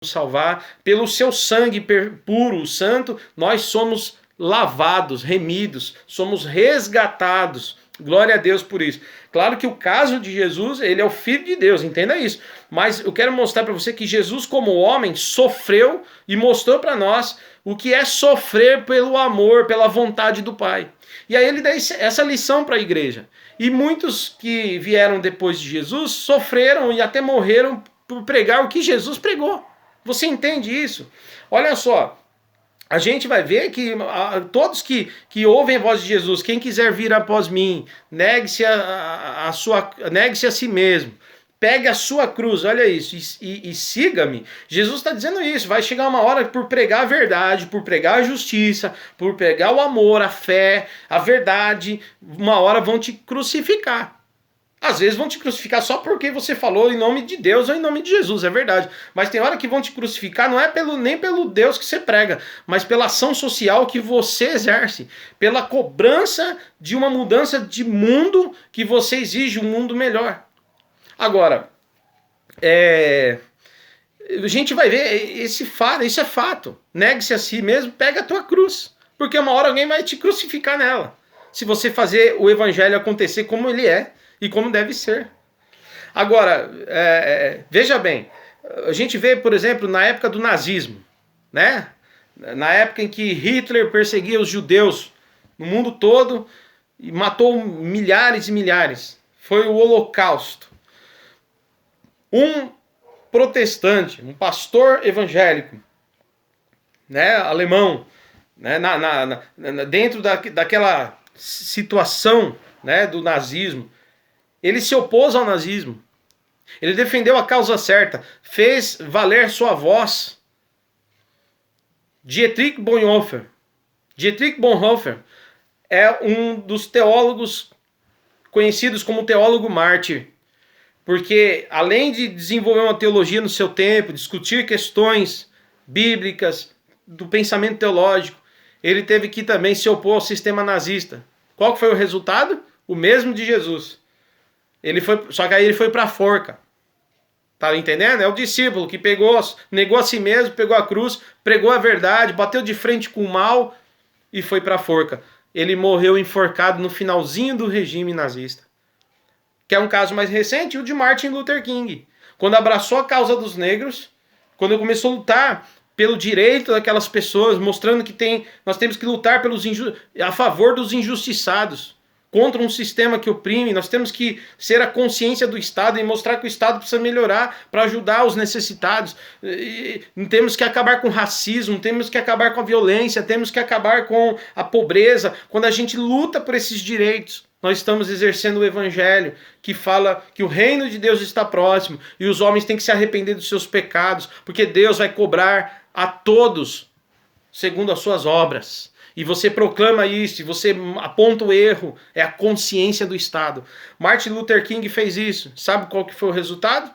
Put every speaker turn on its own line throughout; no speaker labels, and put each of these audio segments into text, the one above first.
salvar, pelo seu sangue puro, santo, nós somos lavados, remidos, somos resgatados. Glória a Deus por isso. Claro que o caso de Jesus, ele é o Filho de Deus, entenda isso. Mas eu quero mostrar para você que Jesus, como homem, sofreu e mostrou para nós o que é sofrer pelo amor, pela vontade do Pai. E aí ele dá essa lição para a igreja. E muitos que vieram depois de Jesus sofreram e até morreram por pregar o que Jesus pregou. Você entende isso? Olha só, a gente vai ver que todos que ouvem a voz de Jesus, quem quiser vir após mim, negue-se a si mesmo, pegue a sua cruz, olha isso, e siga-me. Jesus está dizendo isso, vai chegar uma hora por pregar a verdade, por pregar a justiça, por pregar o amor, a fé, a verdade, uma hora vão te crucificar. Às vezes vão te crucificar só porque você falou em nome de Deus ou em nome de Jesus, é verdade. Mas tem hora que vão te crucificar não é nem pelo Deus que você prega, mas pela ação social que você exerce, pela cobrança de uma mudança de mundo que você exige, um mundo melhor. Agora, a gente vai ver esse fato, isso é fato. Negue-se a si mesmo, pega a tua cruz, porque uma hora alguém vai te crucificar nela. Se você fazer o evangelho acontecer como ele é, e como deve ser. Agora, veja bem, a gente vê, por exemplo, na época do nazismo, né? Na época em que Hitler perseguia os judeus no mundo todo e matou milhares e milhares. Foi o Holocausto. Um protestante, um pastor evangélico, né, alemão, né, dentro daquela situação, né, do nazismo, ele se opôs ao nazismo. Ele defendeu a causa certa. Fez valer sua voz. Dietrich Bonhoeffer. Dietrich Bonhoeffer é um dos teólogos conhecidos como teólogo mártir. Porque além de desenvolver uma teologia no seu tempo, discutir questões bíblicas, do pensamento teológico, ele teve que também se opor ao sistema nazista. Qual foi o resultado? O mesmo de Jesus. Só que aí ele foi para a forca. Tá entendendo? É o discípulo que negou a si mesmo, pegou a cruz, pregou a verdade, bateu de frente com o mal e foi para a forca. Ele morreu enforcado no finalzinho do regime nazista. Que é um caso mais recente, o de Martin Luther King. Quando abraçou a causa dos negros, quando começou a lutar pelo direito daquelas pessoas, mostrando que nós temos que lutar a favor dos injustiçados, contra um sistema que oprime. Nós temos que ser a consciência do Estado e mostrar que o Estado precisa melhorar para ajudar os necessitados. Temos que acabar com o racismo, temos que acabar com a violência, temos que acabar com a pobreza. Quando a gente luta por esses direitos, nós estamos exercendo o evangelho que fala que o reino de Deus está próximo e os homens têm que se arrepender dos seus pecados, porque Deus vai cobrar a todos segundo as suas obras. E você proclama isso, e você aponta o erro, é a consciência do Estado. Martin Luther King fez isso. Sabe qual que foi o resultado?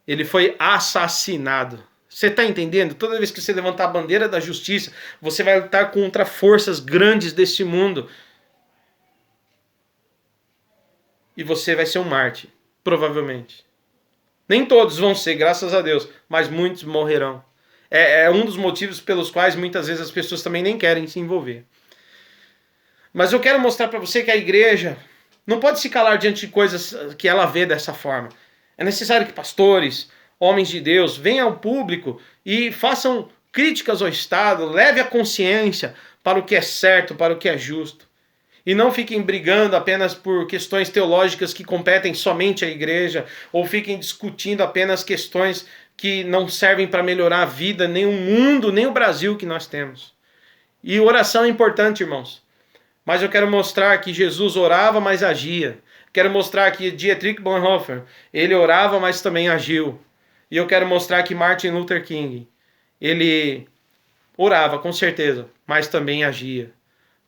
Ele foi assassinado. Você está entendendo? Toda vez que você levantar a bandeira da justiça, você vai lutar contra forças grandes deste mundo. E você vai ser um mártir, provavelmente. Nem todos vão ser, graças a Deus, mas muitos morrerão. É um dos motivos pelos quais muitas vezes as pessoas também nem querem se envolver. Mas eu quero mostrar para você que a igreja não pode se calar diante de coisas que ela vê dessa forma. É necessário que pastores, homens de Deus, venham ao público e façam críticas ao Estado, leve a consciência para o que é certo, para o que é justo. E não fiquem brigando apenas por questões teológicas que competem somente à igreja, ou fiquem discutindo apenas questões que não servem para melhorar a vida, nem o mundo, nem o Brasil que nós temos. E oração é importante, irmãos. Mas eu quero mostrar que Jesus orava, mas agia. Quero mostrar que Dietrich Bonhoeffer, ele orava, mas também agiu. E eu quero mostrar que Martin Luther King, ele orava, com certeza, mas também agia.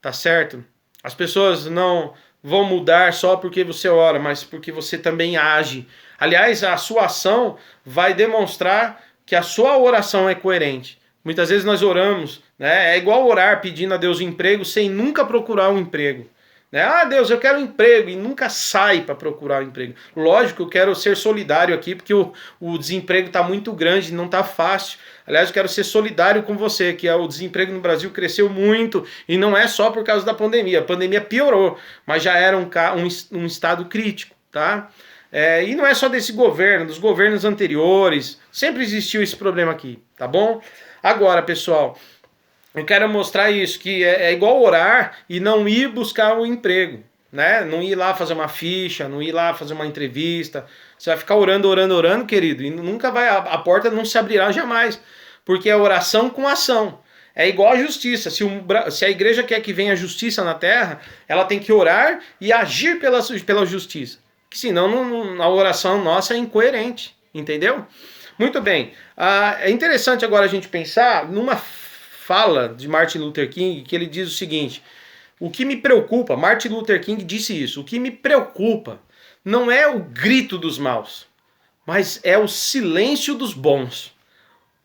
Tá certo? As pessoas não vão mudar só porque você ora, mas porque você também age. Aliás, a sua ação vai demonstrar que a sua oração é coerente. Muitas vezes nós oramos, né? É igual orar pedindo a Deus um emprego sem nunca procurar um emprego. Né? Ah, Deus, eu quero um emprego, e nunca sai para procurar um emprego. Lógico, eu quero ser solidário aqui, porque o desemprego está muito grande, não está fácil. Aliás, eu quero ser solidário com você, que o desemprego no Brasil cresceu muito, e não é só por causa da pandemia. A pandemia piorou, mas já era um estado crítico, tá? E não é só desse governo, dos governos anteriores, sempre existiu esse problema aqui, tá bom? Agora, pessoal, eu quero mostrar isso, que é igual orar e não ir buscar o emprego, né? Não ir lá fazer uma ficha, não ir lá fazer uma entrevista. Você vai ficar orando, orando, orando, querido, e nunca vai, a porta não se abrirá jamais, porque é oração com ação. É igual a justiça. Se a igreja quer que venha justiça na terra, ela tem que orar e agir pela justiça. Que senão a oração nossa é incoerente, entendeu? Muito bem. É interessante agora a gente pensar numa fala de Martin Luther King, que ele diz o seguinte: o que me preocupa, Martin Luther King disse isso, o que me preocupa não é o grito dos maus, mas é o silêncio dos bons.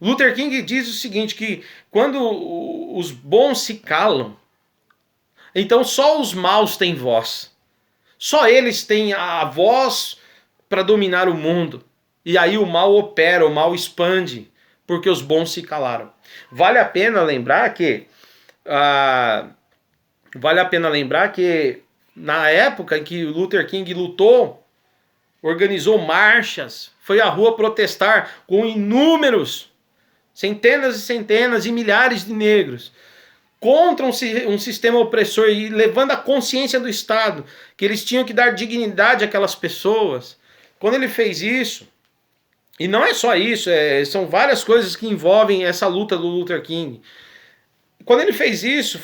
Luther King diz o seguinte, que quando os bons se calam, então só os maus têm voz. Só eles têm a voz para dominar o mundo. E aí o mal opera, o mal expande, porque os bons se calaram. Vale a pena lembrar que na época em que Luther King lutou, organizou marchas, foi à rua protestar com inúmeros, centenas e centenas e milhares de negros, contra um sistema opressor e levando a consciência do Estado, que eles tinham que dar dignidade àquelas pessoas. Quando ele fez isso, e não é só isso, são várias coisas que envolvem essa luta do Luther King. Quando ele fez isso,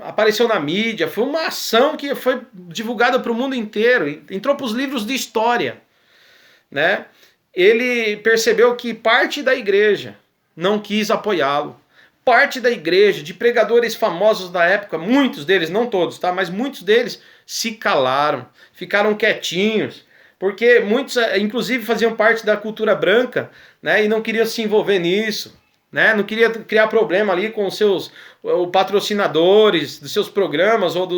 apareceu na mídia, foi uma ação que foi divulgada para o mundo inteiro, entrou para os livros de história, né? Ele percebeu que parte da igreja não quis apoiá-lo. Parte da igreja, de pregadores famosos da época, muitos deles, não todos, tá? Mas muitos deles se calaram, ficaram quietinhos, porque muitos, inclusive, faziam parte da cultura branca, né? E não queriam se envolver nisso, né? Não queria criar problema ali com os seus patrocinadores dos seus programas ou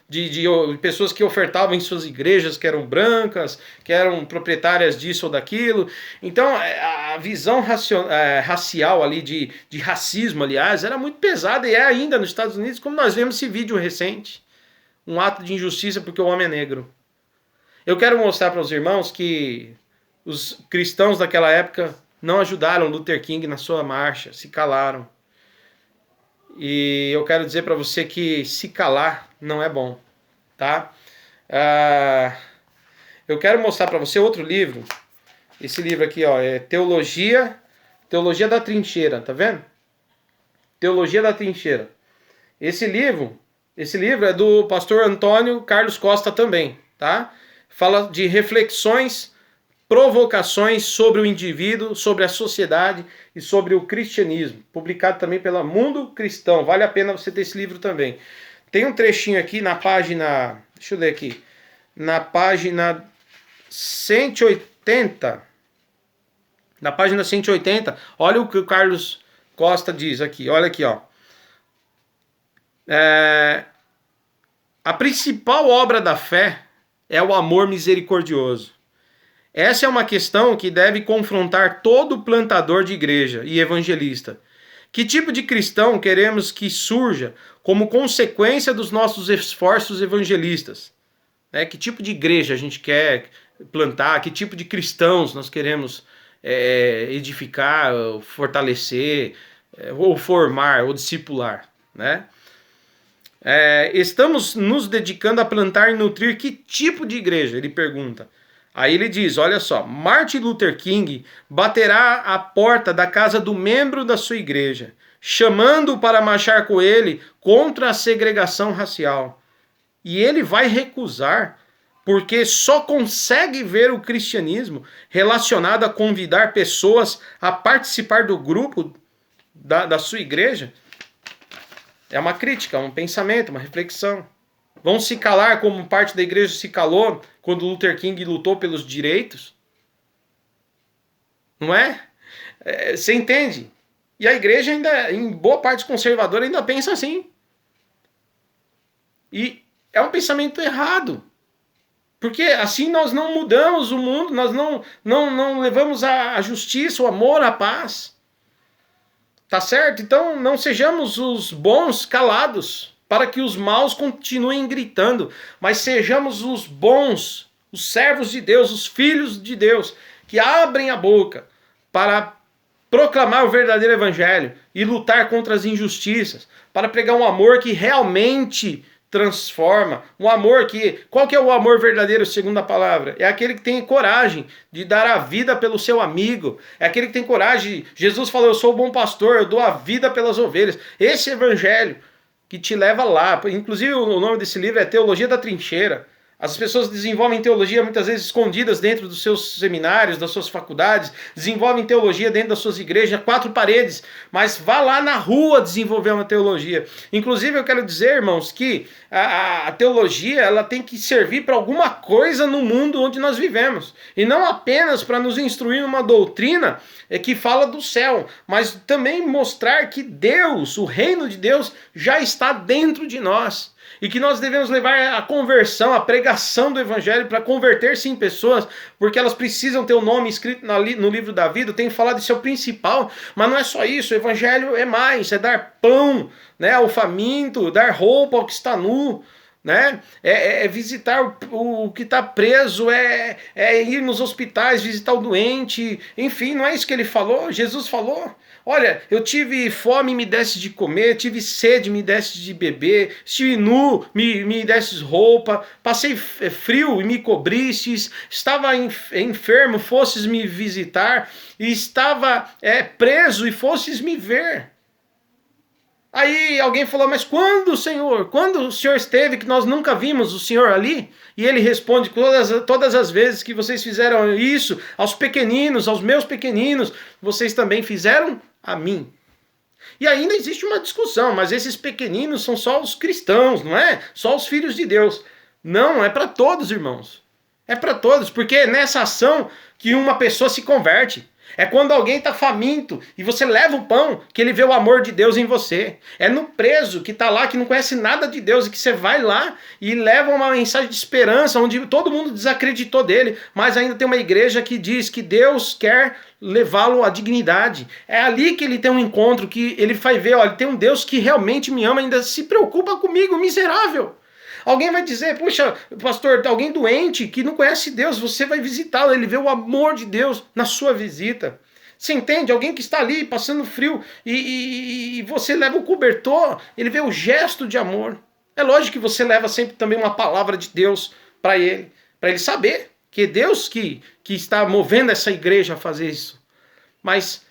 de pessoas que ofertavam em suas igrejas, que eram brancas, que eram proprietárias disso ou daquilo. Então a visão racial ali, de racismo, aliás, era muito pesada, e é ainda nos Estados Unidos, como nós vemos esse vídeo recente, um ato de injustiça porque o homem é negro. Eu quero mostrar para os irmãos que os cristãos daquela época não ajudaram Luther King na sua marcha, se calaram. E eu quero dizer para você que se calar não é bom, tá? Eu quero mostrar para você outro livro. Esse livro aqui, ó, é Teologia da Trincheira, tá vendo? Teologia da Trincheira. Esse livro é do pastor Antônio Carlos Costa também, tá? Fala de reflexões, provocações sobre o indivíduo, sobre a sociedade e sobre o cristianismo, publicado também pela Mundo Cristão. Vale a pena você ter esse livro também. Tem um trechinho aqui na página, deixa eu ler aqui, na página 180, olha o que o Carlos Costa diz aqui, olha aqui, ó. A principal obra da fé é o amor misericordioso. Essa é uma questão que deve confrontar todo plantador de igreja e evangelista. Que tipo de cristão queremos que surja como consequência dos nossos esforços evangelistas? Que tipo de igreja a gente quer plantar? Que tipo de cristãos nós queremos edificar, fortalecer, ou formar, ou discipular, né? Estamos nos dedicando a plantar e nutrir que tipo de igreja? Ele pergunta. Aí ele diz, olha só, Martin Luther King baterá à porta da casa do membro da sua igreja, chamando-o para marchar com ele contra a segregação racial. E ele vai recusar, porque só consegue ver o cristianismo relacionado a convidar pessoas a participar do grupo da sua igreja. É uma crítica, um pensamento, uma reflexão. Vão se calar como parte da igreja se calou quando Luther King lutou pelos direitos? Não é? Você entende? E a igreja ainda, em boa parte conservadora, ainda pensa assim. E é um pensamento errado. Porque assim nós não mudamos o mundo, nós não levamos a justiça, o amor, a paz. Tá certo? Então não sejamos os bons calados, para que os maus continuem gritando, mas sejamos os bons, os servos de Deus, os filhos de Deus, que abrem a boca para proclamar o verdadeiro evangelho e lutar contra as injustiças, para pregar um amor que realmente transforma, um amor que... Qual que é o amor verdadeiro segundo a palavra? É aquele que tem coragem de dar a vida pelo seu amigo, é aquele que tem coragem... Jesus falou, eu sou o bom pastor, eu dou a vida pelas ovelhas. Esse evangelho que te leva lá, inclusive o nome desse livro é Teologia da Trincheira. As pessoas desenvolvem teologia muitas vezes escondidas dentro dos seus seminários, das suas faculdades, desenvolvem teologia dentro das suas igrejas, 4 paredes, mas vá lá na rua desenvolver uma teologia. Inclusive eu quero dizer, irmãos, que a teologia ela tem que servir para alguma coisa no mundo onde nós vivemos, e não apenas para nos instruir numa doutrina que fala do céu, mas também mostrar que Deus, o reino de Deus, já está dentro de nós. E que nós devemos levar a conversão, a pregação do evangelho para converter sim pessoas, porque elas precisam ter o nome escrito no livro da vida. Eu tenho falado, isso é o principal, mas não é só isso, o evangelho é mais, é dar pão, né, ao faminto, dar roupa ao que está nu, né? É visitar o que está preso, é ir nos hospitais, visitar o doente, enfim, não é isso que ele falou? Jesus falou. Olha, eu tive fome e me deste de comer, tive sede e me deste de beber, estive nu, me destes roupa, passei frio e me cobristes, estava enfermo, fostes me visitar, e estava preso e fostes me ver. Aí alguém falou, mas quando, Senhor? Quando o Senhor esteve que nós nunca vimos o Senhor ali? E ele responde, todas as vezes que vocês fizeram isso aos pequeninos, aos meus pequeninos, vocês também fizeram a mim. E ainda existe uma discussão, mas esses pequeninos são só os cristãos, não é? Só os filhos de Deus. Não, é para todos, irmãos. É para todos, porque é nessa ação que uma pessoa se converte. É quando alguém está faminto e você leva o pão que ele vê o amor de Deus em você. É no preso que está lá, que não conhece nada de Deus, e que você vai lá e leva uma mensagem de esperança, onde todo mundo desacreditou dele, mas ainda tem uma igreja que diz que Deus quer levá-lo à dignidade. É ali que ele tem um encontro, que ele vai ver, olha, tem um Deus que realmente me ama, ainda se preocupa comigo, miserável. Alguém vai dizer, puxa, pastor, alguém doente que não conhece Deus, você vai visitá-lo, ele vê o amor de Deus na sua visita. Você entende? Alguém que está ali passando frio e você leva o cobertor, ele vê o gesto de amor. É lógico que você leva sempre também uma palavra de Deus para ele saber que é Deus que está movendo essa igreja a fazer isso. Mas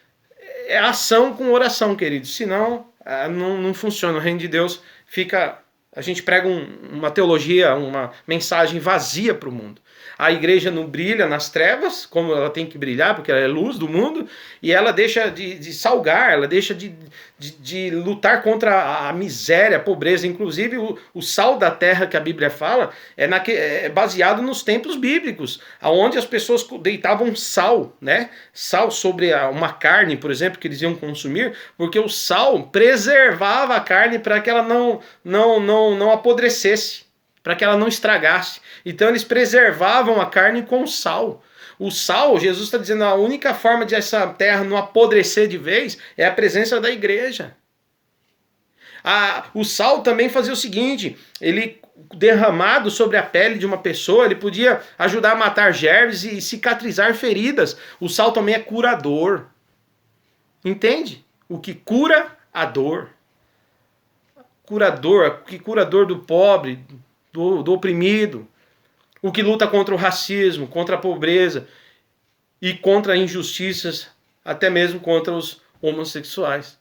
é ação com oração, queridos, senão não funciona. O reino de Deus fica... A gente prega uma teologia, uma mensagem vazia para o mundo. A igreja não brilha nas trevas, como ela tem que brilhar, porque ela é luz do mundo, e ela deixa de salgar, ela deixa de lutar contra a miséria, a pobreza. Inclusive, o sal da terra que a Bíblia fala é baseado nos tempos bíblicos, onde as pessoas deitavam sal, né? Sal sobre uma carne, por exemplo, que eles iam consumir, porque o sal preservava a carne para que ela não apodrecesse, para que ela não estragasse. Então eles preservavam a carne com sal. O sal, Jesus está dizendo, a única forma de essa terra não apodrecer de vez é a presença da igreja. O sal também fazia o seguinte, ele derramado sobre a pele de uma pessoa, ele podia ajudar a matar germes e cicatrizar feridas. O sal também é curador. Entende? O que cura a dor. Curador, que curador do pobre, do oprimido, o que luta contra o racismo, contra a pobreza e contra injustiças, até mesmo contra os homossexuais.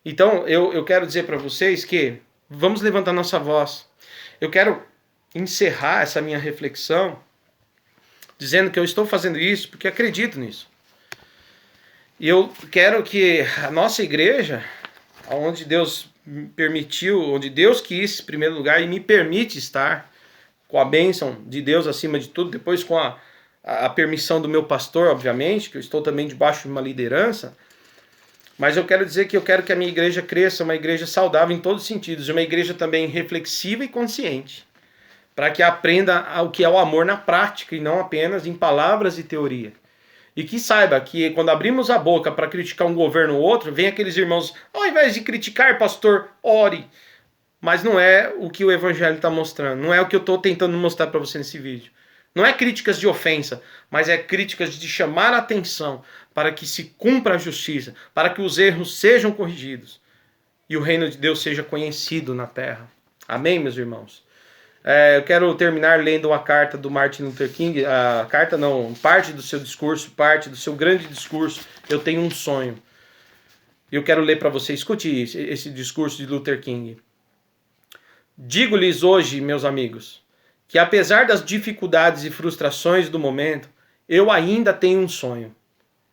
Então, eu quero dizer para vocês que vamos levantar nossa voz. Eu quero encerrar essa minha reflexão dizendo que eu estou fazendo isso porque acredito nisso. E eu quero que a nossa igreja, onde Deus permitiu, onde Deus quis, em primeiro lugar, e me permite estar, com a bênção de Deus acima de tudo, depois com a permissão do meu pastor, obviamente, que eu estou também debaixo de uma liderança, mas eu quero dizer que eu quero que a minha igreja cresça, uma igreja saudável em todos os sentidos, uma igreja também reflexiva e consciente. para que aprenda o que é o amor na prática e não apenas em palavras e teoria. E que saiba que quando abrimos a boca para criticar um governo ou outro, vem aqueles irmãos, ao invés de criticar, pastor, ore. Mas não é o que o evangelho está mostrando, não é o que eu estou tentando mostrar para você nesse vídeo. Não é críticas de ofensa, mas é críticas de chamar a atenção para que se cumpra a justiça, para que os erros sejam corrigidos e o reino de Deus seja conhecido na terra. Amém, meus irmãos? Eu quero terminar lendo uma carta do Martin Luther King, a carta não, parte do seu discurso, parte do seu grande discurso, Eu Tenho um Sonho. Eu quero ler para você, escute esse discurso de Luther King. Digo-lhes hoje, meus amigos, que apesar das dificuldades e frustrações do momento, eu ainda tenho um sonho.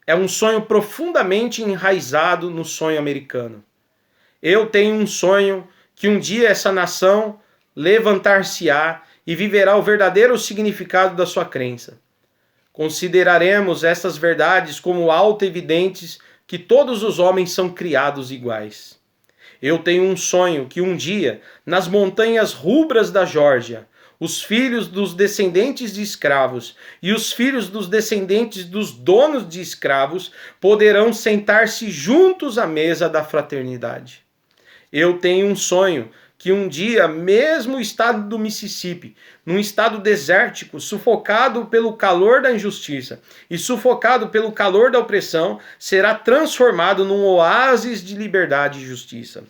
É um sonho profundamente enraizado no sonho americano. Eu tenho um sonho que um dia essa nação levantar-se-á e viverá o verdadeiro significado da sua crença. Consideraremos essas verdades como auto-evidentes que todos os homens são criados iguais. Eu tenho um sonho que um dia, nas montanhas rubras da Geórgia, os filhos dos descendentes de escravos e os filhos dos descendentes dos donos de escravos poderão sentar-se juntos à mesa da fraternidade. Eu tenho um sonho que um dia, mesmo o estado do Mississippi, num estado desértico, sufocado pelo calor da injustiça e sufocado pelo calor da opressão, será transformado num oásis de liberdade e justiça.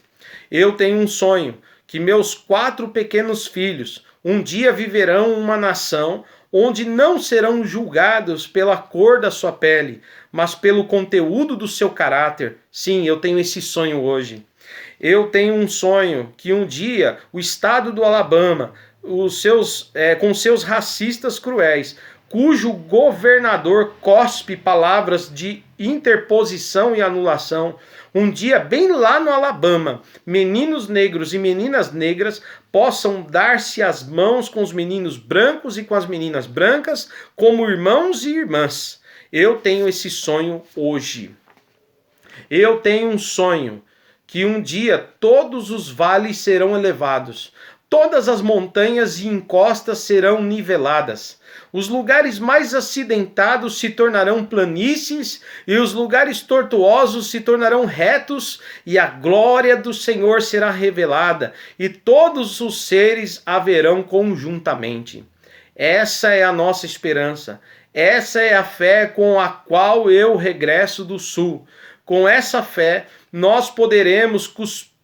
Eu tenho um sonho que meus 4 pequenos filhos um dia viverão uma nação onde não serão julgados pela cor da sua pele, mas pelo conteúdo do seu caráter. Sim, eu tenho esse sonho hoje. Eu tenho um sonho que um dia o estado do Alabama, com seus racistas cruéis, cujo governador cospe palavras de interposição e anulação, um dia bem lá no Alabama, meninos negros e meninas negras possam dar-se as mãos com os meninos brancos e com as meninas brancas, como irmãos e irmãs. Eu tenho esse sonho hoje. Eu tenho um sonho que um dia todos os vales serão elevados, todas as montanhas e encostas serão niveladas, os lugares mais acidentados se tornarão planícies e os lugares tortuosos se tornarão retos, e a glória do Senhor será revelada e todos os seres a verão conjuntamente. Essa é a nossa esperança, essa é a fé com a qual eu regresso do sul. Com essa fé, nós poderemos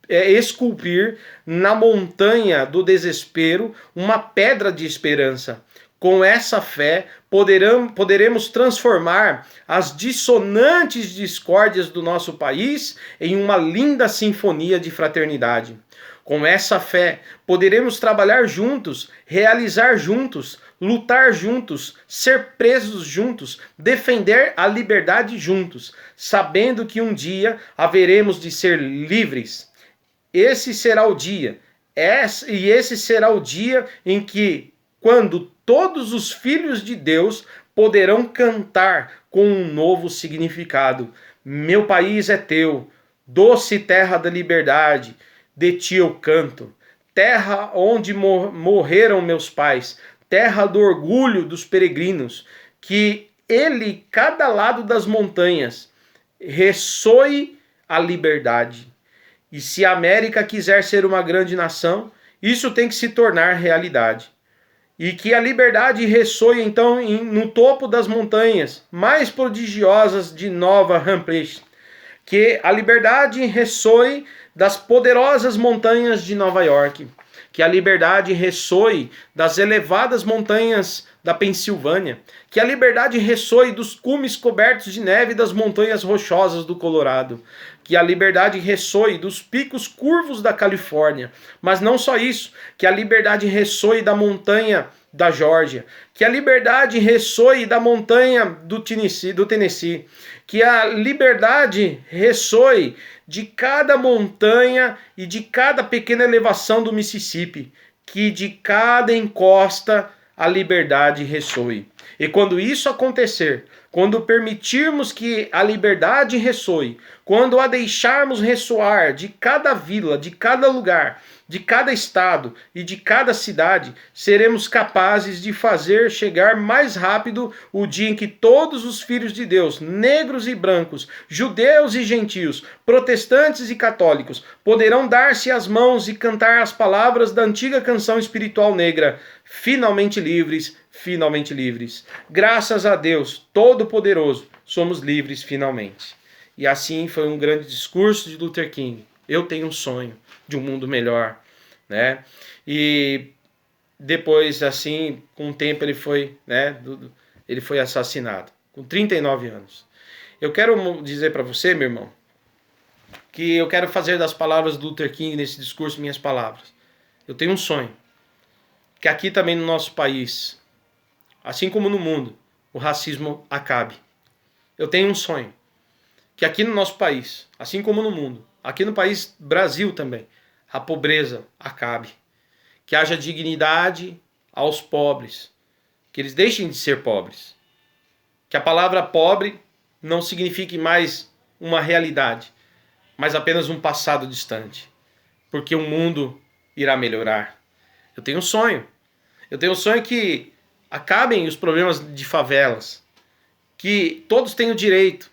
esculpir na montanha do desespero uma pedra de esperança. Com essa fé, poderemos transformar as dissonantes discórdias do nosso país em uma linda sinfonia de fraternidade. Com essa fé, poderemos trabalhar juntos, realizar juntos, lutar juntos, ser presos juntos, defender a liberdade juntos, sabendo que um dia haveremos de ser livres. Esse será o dia, esse será o dia em que, quando todos os filhos de Deus poderão cantar com um novo significado. Meu país é teu, doce terra da liberdade, de ti eu canto. Terra onde morreram meus pais, terra do orgulho dos peregrinos, que ele, cada lado das montanhas, ressoe a liberdade. E se a América quiser ser uma grande nação, isso tem que se tornar realidade. E que a liberdade ressoe então no topo das montanhas mais prodigiosas de Nova Hampshire. Que a liberdade ressoe das poderosas montanhas de Nova York. Que a liberdade ressoe das elevadas montanhas da Pensilvânia. Que a liberdade ressoe dos cumes cobertos de neve das montanhas rochosas do Colorado. Que a liberdade ressoe dos picos curvos da Califórnia. Mas não só isso, que a liberdade ressoe da montanha da Geórgia. Que a liberdade ressoe da montanha do Tennessee. Que a liberdade ressoe de cada montanha e de cada pequena elevação do Mississippi. Que de cada encosta a liberdade ressoe. E quando isso acontecer, quando permitirmos que a liberdade ressoe, quando a deixarmos ressoar de cada vila, de cada lugar, de cada estado e de cada cidade, seremos capazes de fazer chegar mais rápido o dia em que todos os filhos de Deus, negros e brancos, judeus e gentios, protestantes e católicos, poderão dar-se as mãos e cantar as palavras da antiga canção espiritual negra: finalmente livres, finalmente livres. Graças a Deus Todo-Poderoso, somos livres finalmente. E assim foi um grande discurso de Luther King. Eu tenho um sonho de um mundo melhor, né? E depois, assim, com o tempo ele foi, né, ele foi assassinado, com 39 anos. Eu quero dizer para você, meu irmão, que eu quero fazer das palavras do Luther King nesse discurso minhas palavras. Eu tenho um sonho, que aqui também no nosso país, assim como no mundo, o racismo acabe. Eu tenho um sonho, que aqui no nosso país, assim como no mundo, aqui no país Brasil também, a pobreza acabe. Que haja dignidade aos pobres, que eles deixem de ser pobres. Que a palavra pobre não signifique mais uma realidade, mas apenas um passado distante. Porque o mundo irá melhorar. Eu tenho um sonho. Eu tenho um sonho que acabem os problemas de favelas. Que todos tenham direito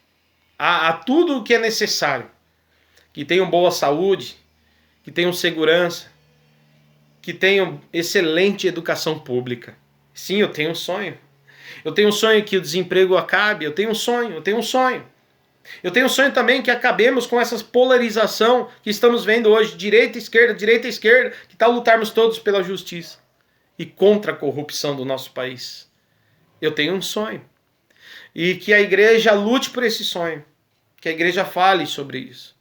a tudo o que é necessário. Que tenham boa saúde, que tenham segurança, que tenham excelente educação pública. Sim, eu tenho um sonho. Eu tenho um sonho que o desemprego acabe. Eu tenho um sonho, eu tenho um sonho. Eu tenho um sonho também que acabemos com essa polarização que estamos vendo hoje, direita e esquerda, que tal lutarmos todos pela justiça e contra a corrupção do nosso país. Eu tenho um sonho. E que a igreja lute por esse sonho. Que a igreja fale sobre isso.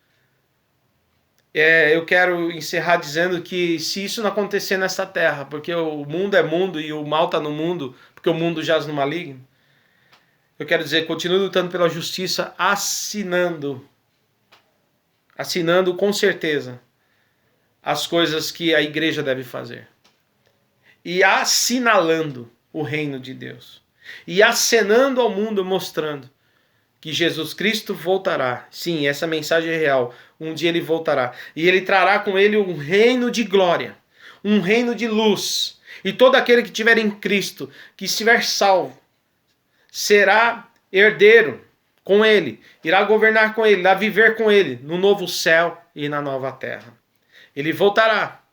Eu quero encerrar dizendo que se isso não acontecer nessa terra, porque o mundo é mundo e o mal está no mundo, porque o mundo jaz no maligno, eu quero dizer, continue lutando pela justiça, assinando com certeza as coisas que a igreja deve fazer. E assinalando o reino de Deus. E acenando ao mundo, mostrando que Jesus Cristo voltará. Sim, essa mensagem é real. Um dia ele voltará. E ele trará com ele um reino de glória. Um reino de luz. E todo aquele que estiver em Cristo, que estiver salvo, será herdeiro com ele. Irá governar com ele, irá viver com ele no novo céu e na nova terra. Ele voltará.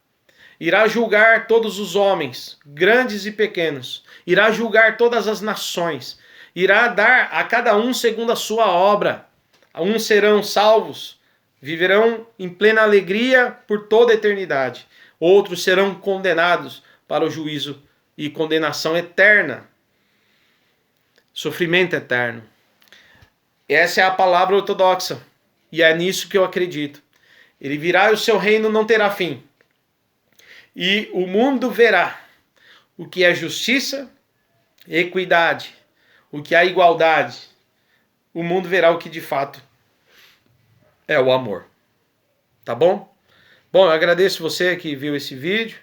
Irá julgar todos os homens, grandes e pequenos. Irá julgar todas as nações. Irá dar a cada um segundo a sua obra. Uns serão salvos, viverão em plena alegria por toda a eternidade. Outros serão condenados para o juízo e condenação eterna. Sofrimento eterno. Essa é a palavra ortodoxa. E é nisso que eu acredito. Ele virá e o seu reino não terá fim. E o mundo verá o que é justiça, equidade, o que é igualdade. O mundo verá o que de fato é o amor. Tá bom? Bom, eu agradeço você que viu esse vídeo.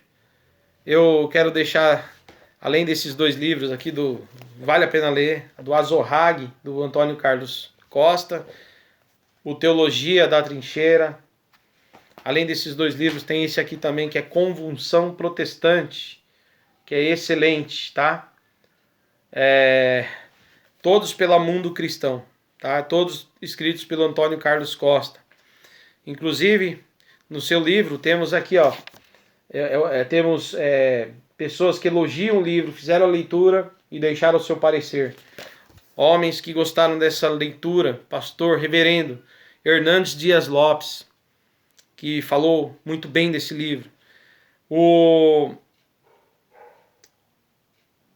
Eu quero deixar, além desses dois livros aqui, vale a pena ler, do Azorrague, do Antônio Carlos Costa, o Teologia da Trincheira. Além desses dois livros, tem esse aqui também, que é Convulsão Protestante, que é excelente, tá? Todos pela Mundo Cristão, tá? Todos escritos pelo Antônio Carlos Costa. Inclusive, no seu livro, temos aqui, ó, temos pessoas que elogiam o livro, fizeram a leitura e deixaram o seu parecer. Homens que gostaram dessa leitura, pastor, reverendo Hernandes Dias Lopes, que falou muito bem desse livro. O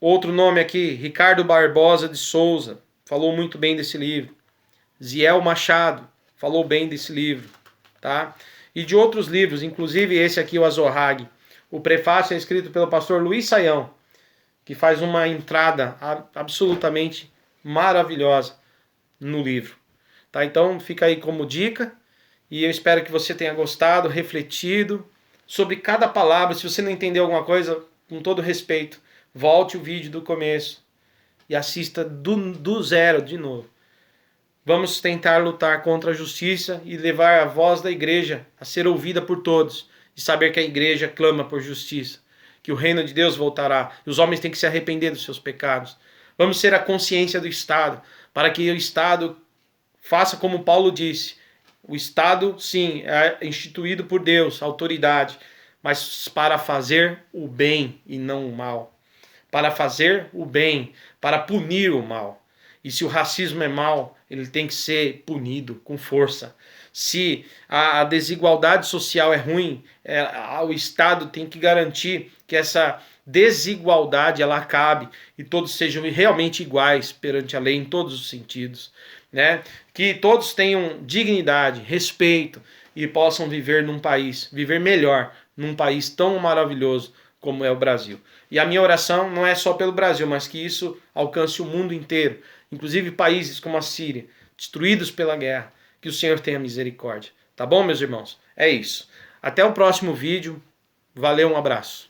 outro nome aqui, Ricardo Barbosa de Souza, falou muito bem desse livro. Ziel Machado falou bem desse livro, tá? E de outros livros, inclusive esse aqui, o Azorrague. O prefácio é escrito pelo pastor Luiz Saião, que faz uma entrada absolutamente maravilhosa no livro. Tá? Então fica aí como dica. E eu espero que você tenha gostado, refletido sobre cada palavra. Se você não entendeu alguma coisa, com todo respeito, volte o vídeo do começo e assista do zero de novo. Vamos tentar lutar contra a justiça e levar a voz da igreja a ser ouvida por todos. E saber que a igreja clama por justiça. Que o reino de Deus voltará. E os homens têm que se arrepender dos seus pecados. Vamos ser a consciência do Estado. Para que o Estado faça como Paulo disse. O Estado, sim, é instituído por Deus, autoridade. Mas para fazer o bem e não o mal. Para fazer o bem, para punir o mal. E se o racismo é mal, ele tem que ser punido com força. Se a desigualdade social é ruim, o Estado tem que garantir que essa desigualdade ela acabe e todos sejam realmente iguais perante a lei em todos os sentidos, né? Que todos tenham dignidade, respeito e possam viver num país, viver melhor num país tão maravilhoso como é o Brasil. E a minha oração não é só pelo Brasil, mas que isso alcance o mundo inteiro, inclusive países como a Síria, destruídos pela guerra. Que o Senhor tenha misericórdia. Tá bom, meus irmãos? É isso. Até o próximo vídeo. Valeu, um abraço.